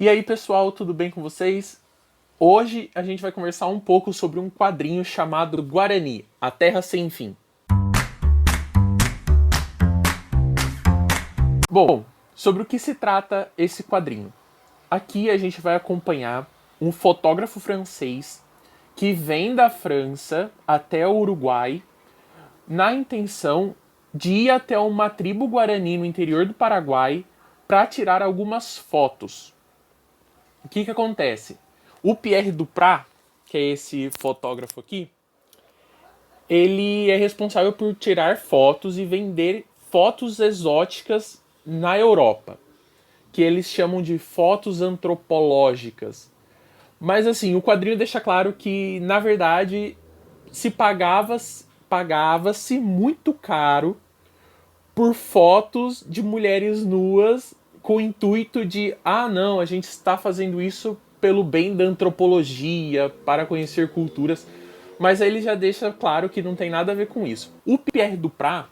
E aí, pessoal, tudo bem com vocês? Hoje a gente vai conversar um pouco sobre um quadrinho chamado Guarani, A Terra Sem Fim. Bom, sobre o que se trata esse quadrinho? Aqui a gente vai acompanhar um fotógrafo francês que vem da França até o Uruguai na intenção de ir até uma tribo guarani no interior do Paraguai para tirar algumas fotos. O que acontece? O Pierre Duprat, que é esse fotógrafo aqui, ele é responsável por tirar fotos e vender fotos exóticas na Europa, que eles chamam de fotos antropológicas. Mas assim, o quadrinho deixa claro que, na verdade, se pagava-se muito caro por fotos de mulheres nuas com o intuito de, não, a gente está fazendo isso pelo bem da antropologia, para conhecer culturas. Mas aí ele já deixa claro que não tem nada a ver com isso. O Pierre Duprat,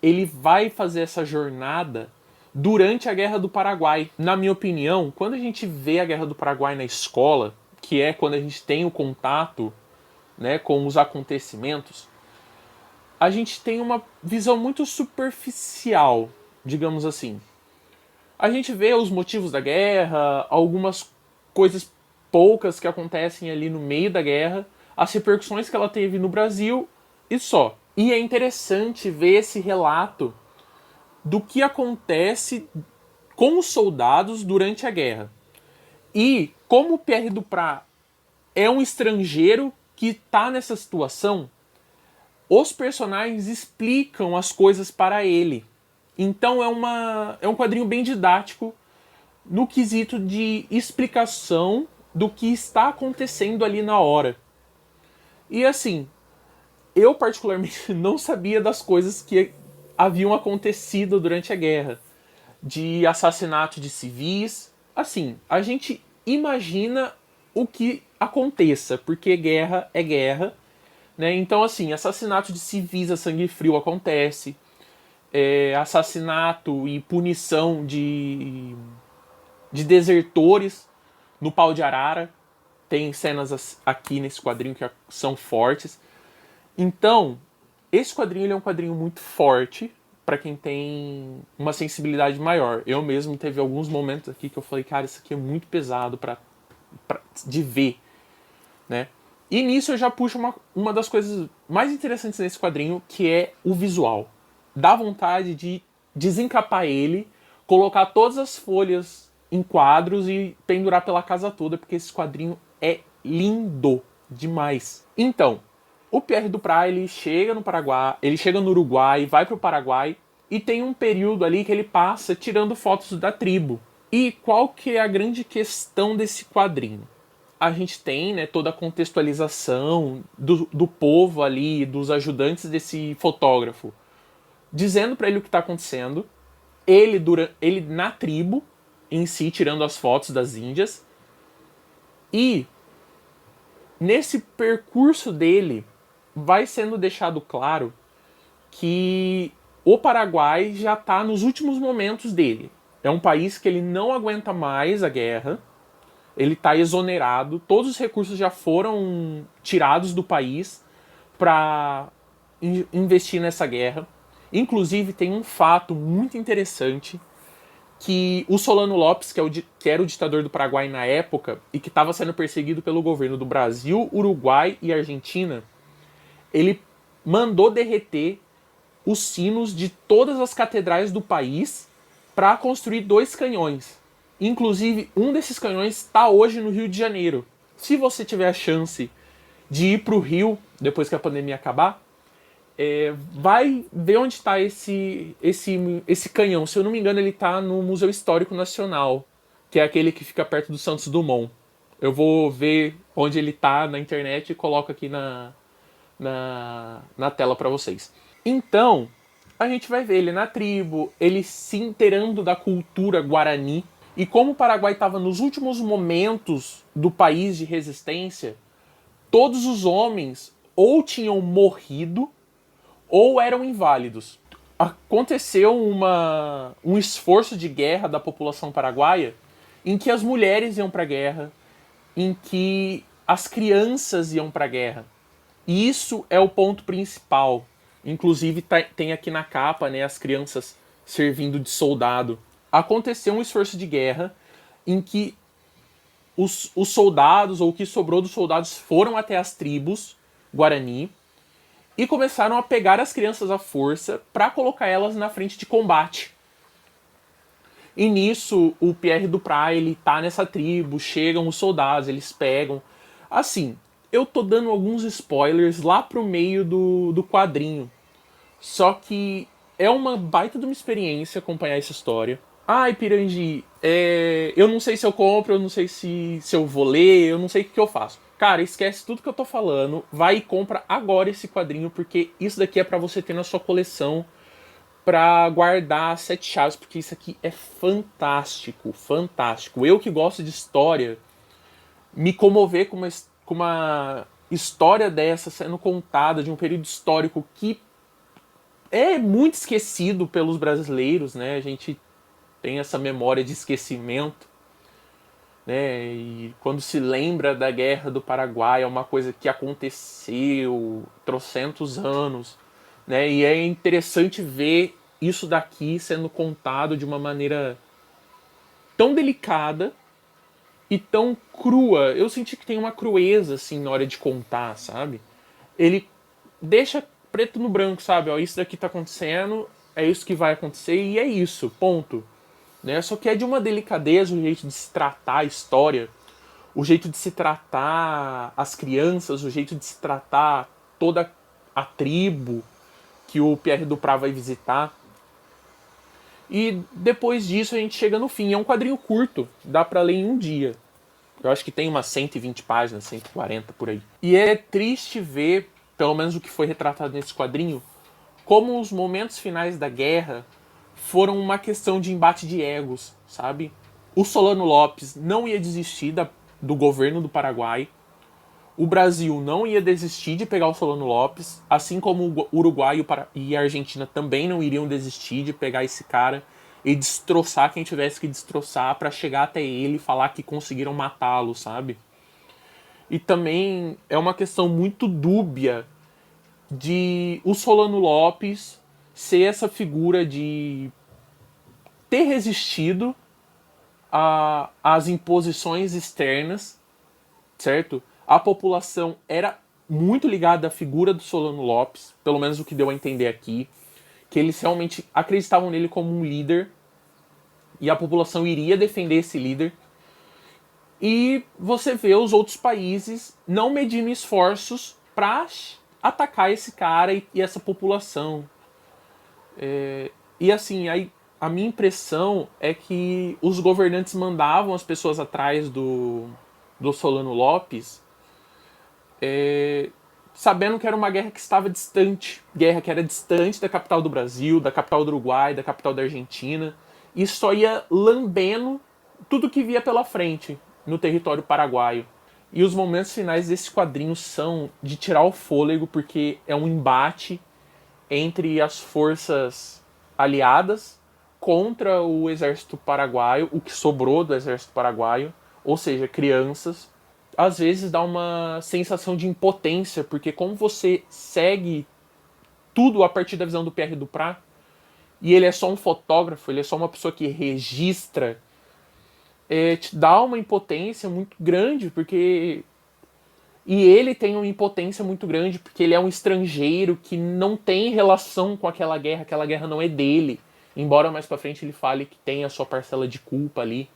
ele vai fazer essa jornada durante a Guerra do Paraguai. Na minha opinião, quando a gente vê a Guerra do Paraguai na escola, que é quando a gente tem o contato, né, com os acontecimentos, a gente tem uma visão muito superficial, digamos assim. A gente vê os motivos da guerra, algumas coisas poucas que acontecem ali no meio da guerra, as repercussões que ela teve no Brasil e só. E é interessante ver esse relato do que acontece com os soldados durante a guerra. E como o Pierre Duprat é um estrangeiro que está nessa situação, os personagens explicam as coisas para ele. Então é um quadrinho bem didático no quesito de explicação do que está acontecendo ali na hora. E assim, eu particularmente não sabia das coisas que haviam acontecido durante a guerra, de assassinato de civis. Assim, a gente imagina o que aconteça, porque guerra é guerra, né? Então, assim, assassinato de civis a sangue frio acontece, assassinato e punição de desertores no pau de arara. Tem cenas aqui nesse quadrinho que são fortes. Então, esse quadrinho ele é um quadrinho muito forte para quem tem uma sensibilidade maior. Eu mesmo teve alguns momentos aqui que eu falei, cara, isso aqui é muito pesado de ver, né? E nisso eu já puxo uma das coisas mais interessantes nesse quadrinho, que é o visual. Dá vontade de desencapar ele, colocar todas as folhas em quadros e pendurar pela casa toda, porque esse quadrinho é lindo demais. Então, o Pierre Duprat, ele chega no Paraguai, ele chega no Uruguai, vai pro Paraguai e tem um período ali que ele passa tirando fotos da tribo. E qual que é a grande questão desse quadrinho? A gente tem, né, toda a contextualização do povo ali, dos ajudantes desse fotógrafo, dizendo para ele o que está acontecendo, ele na tribo em si, tirando as fotos das índias, e nesse percurso dele vai sendo deixado claro que o Paraguai já está nos últimos momentos dele. É um país que ele não aguenta mais a guerra, ele está exonerado, todos os recursos já foram tirados do país para investir nessa guerra. Inclusive tem um fato muito interessante que o Solano Lopes, que era o ditador do Paraguai na época e que estava sendo perseguido pelo governo do Brasil, Uruguai e Argentina, ele mandou derreter os sinos de todas as catedrais do país para construir 2 canhões. Inclusive, um desses canhões está hoje no Rio de Janeiro. Se você tiver a chance de ir para o Rio, depois que a pandemia acabar, vai ver onde está esse canhão. Se eu não me engano, ele está no Museu Histórico Nacional, que é aquele que fica perto do Santos Dumont. Eu vou ver onde ele está na internet e coloco aqui na tela para vocês. Então, a gente vai ver ele na tribo, ele se inteirando da cultura guarani. E como o Paraguai estava nos últimos momentos do país de resistência, todos os homens ou tinham morrido ou eram inválidos. Aconteceu um esforço de guerra da população paraguaia em que as mulheres iam para a guerra, em que as crianças iam para a guerra. E isso é o ponto principal. Inclusive tem aqui na capa, né, as crianças servindo de soldado. Aconteceu um esforço de guerra em que os soldados, ou o que sobrou dos soldados, foram até as tribos Guarani e começaram a pegar as crianças à força para colocar elas na frente de combate. E nisso, o Pierre Duprat, ele tá nessa tribo, chegam os soldados, eles pegam. Assim, eu tô dando alguns spoilers lá pro meio do quadrinho. Só que é uma baita de uma experiência acompanhar essa história. Ai, Pirangi, eu não sei se eu compro, eu não sei se eu vou ler, eu não sei o que eu faço. Cara, esquece tudo que eu tô falando, vai e compra agora esse quadrinho, porque isso daqui é pra você ter na sua coleção, pra guardar 7 chaves, porque isso aqui é fantástico, fantástico. Eu que gosto de história, me comover com uma história dessa sendo contada de um período histórico que é muito esquecido pelos brasileiros, né? A gente tem essa memória de esquecimento, né? E quando se lembra da Guerra do Paraguai, é uma coisa que aconteceu trocentos anos, né? E é interessante ver isso daqui sendo contado de uma maneira tão delicada e tão crua. Eu senti que tem uma crueza assim na hora de contar, sabe? Ele deixa preto no branco, sabe? Ó, isso daqui tá acontecendo, é isso que vai acontecer e é isso, ponto. Né? Só que é de uma delicadeza o jeito de se tratar a história, o jeito de se tratar as crianças, o jeito de se tratar toda a tribo que o Pierre Duprat vai visitar. E depois disso a gente chega no fim. É um quadrinho curto, dá pra ler em um dia. Eu acho que tem umas 120 páginas, 140 por aí. E é triste ver, pelo menos o que foi retratado nesse quadrinho, como os momentos finais da guerra foram uma questão de embate de egos, sabe? O Solano Lopes não ia desistir do governo do Paraguai. O Brasil não ia desistir de pegar o Solano Lopes, assim como o Uruguai e a Argentina também não iriam desistir de pegar esse cara e destroçar quem tivesse que destroçar para chegar até ele e falar que conseguiram matá-lo, sabe? E também é uma questão muito dúbia de o Solano Lopes ser essa figura de ter resistido às imposições externas, certo? A população era muito ligada à figura do Solano Lopes, pelo menos o que deu a entender aqui, que eles realmente acreditavam nele como um líder e a população iria defender esse líder. E você vê os outros países não medindo esforços para atacar esse cara e essa população. E assim, aí a minha impressão é que os governantes mandavam as pessoas atrás do Solano Lopes, sabendo que era uma guerra que estava distante, guerra que era distante da capital do Brasil, da capital do Uruguai, da capital da Argentina, e só ia lambendo tudo que via pela frente no território paraguaio. E os momentos finais desse quadrinho são de tirar o fôlego, porque é um embate entre as forças aliadas contra o exército paraguaio, o que sobrou do exército paraguaio, ou seja, crianças. Às vezes dá uma sensação de impotência, porque como você segue tudo a partir da visão do Pierre Duprat, e ele é só um fotógrafo, ele é só uma pessoa que registra, te dá uma impotência muito grande, porque... E ele tem uma impotência muito grande, porque ele é um estrangeiro que não tem relação com aquela guerra não é dele. Embora mais pra frente ele fale que tem a sua parcela de culpa ali.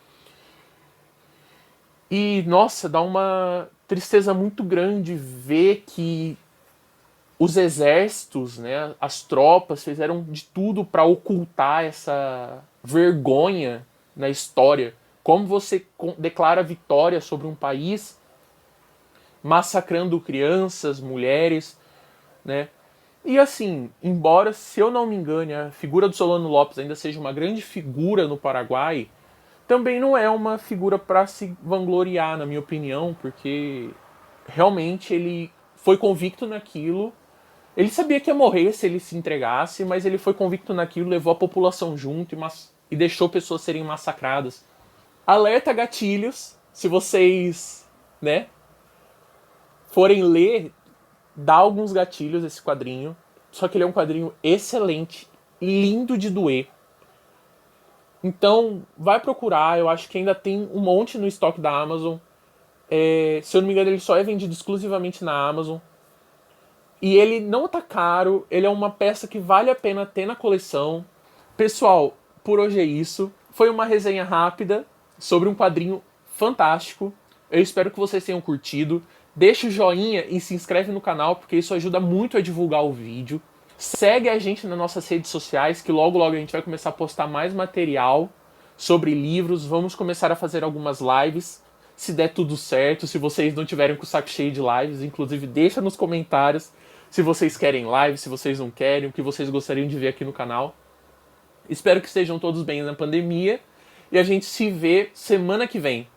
E, nossa, dá uma tristeza muito grande ver que os exércitos, né, as tropas fizeram de tudo para ocultar essa vergonha na história. Como você declara vitória sobre um país massacrando crianças, mulheres, né? E assim, embora, se eu não me engane, a figura do Solano Lopes ainda seja uma grande figura no Paraguai, também não é uma figura para se vangloriar, na minha opinião, porque realmente ele foi convicto naquilo. Ele sabia que ia morrer se ele se entregasse, mas ele foi convicto naquilo, levou a população junto e deixou pessoas serem massacradas. Alerta gatilhos, se vocês, né, forem ler, dá alguns gatilhos esse quadrinho. Só que ele é um quadrinho excelente, lindo de doer. Então, vai procurar. Eu acho que ainda tem um monte no estoque da Amazon. Se eu não me engano, ele só é vendido exclusivamente na Amazon. E ele não tá caro. Ele é uma peça que vale a pena ter na coleção. Pessoal, por hoje é isso. Foi uma resenha rápida sobre um quadrinho fantástico. Eu espero que vocês tenham curtido. Deixa o joinha e se inscreve no canal, porque isso ajuda muito a divulgar o vídeo. Segue a gente nas nossas redes sociais, que logo logo a gente vai começar a postar mais material sobre livros. Vamos começar a fazer algumas lives, se der tudo certo. Se vocês não tiverem com o saco cheio de lives, inclusive deixa nos comentários se vocês querem live, se vocês não querem, o que vocês gostariam de ver aqui no canal. Espero que estejam todos bem na pandemia e a gente se vê semana que vem.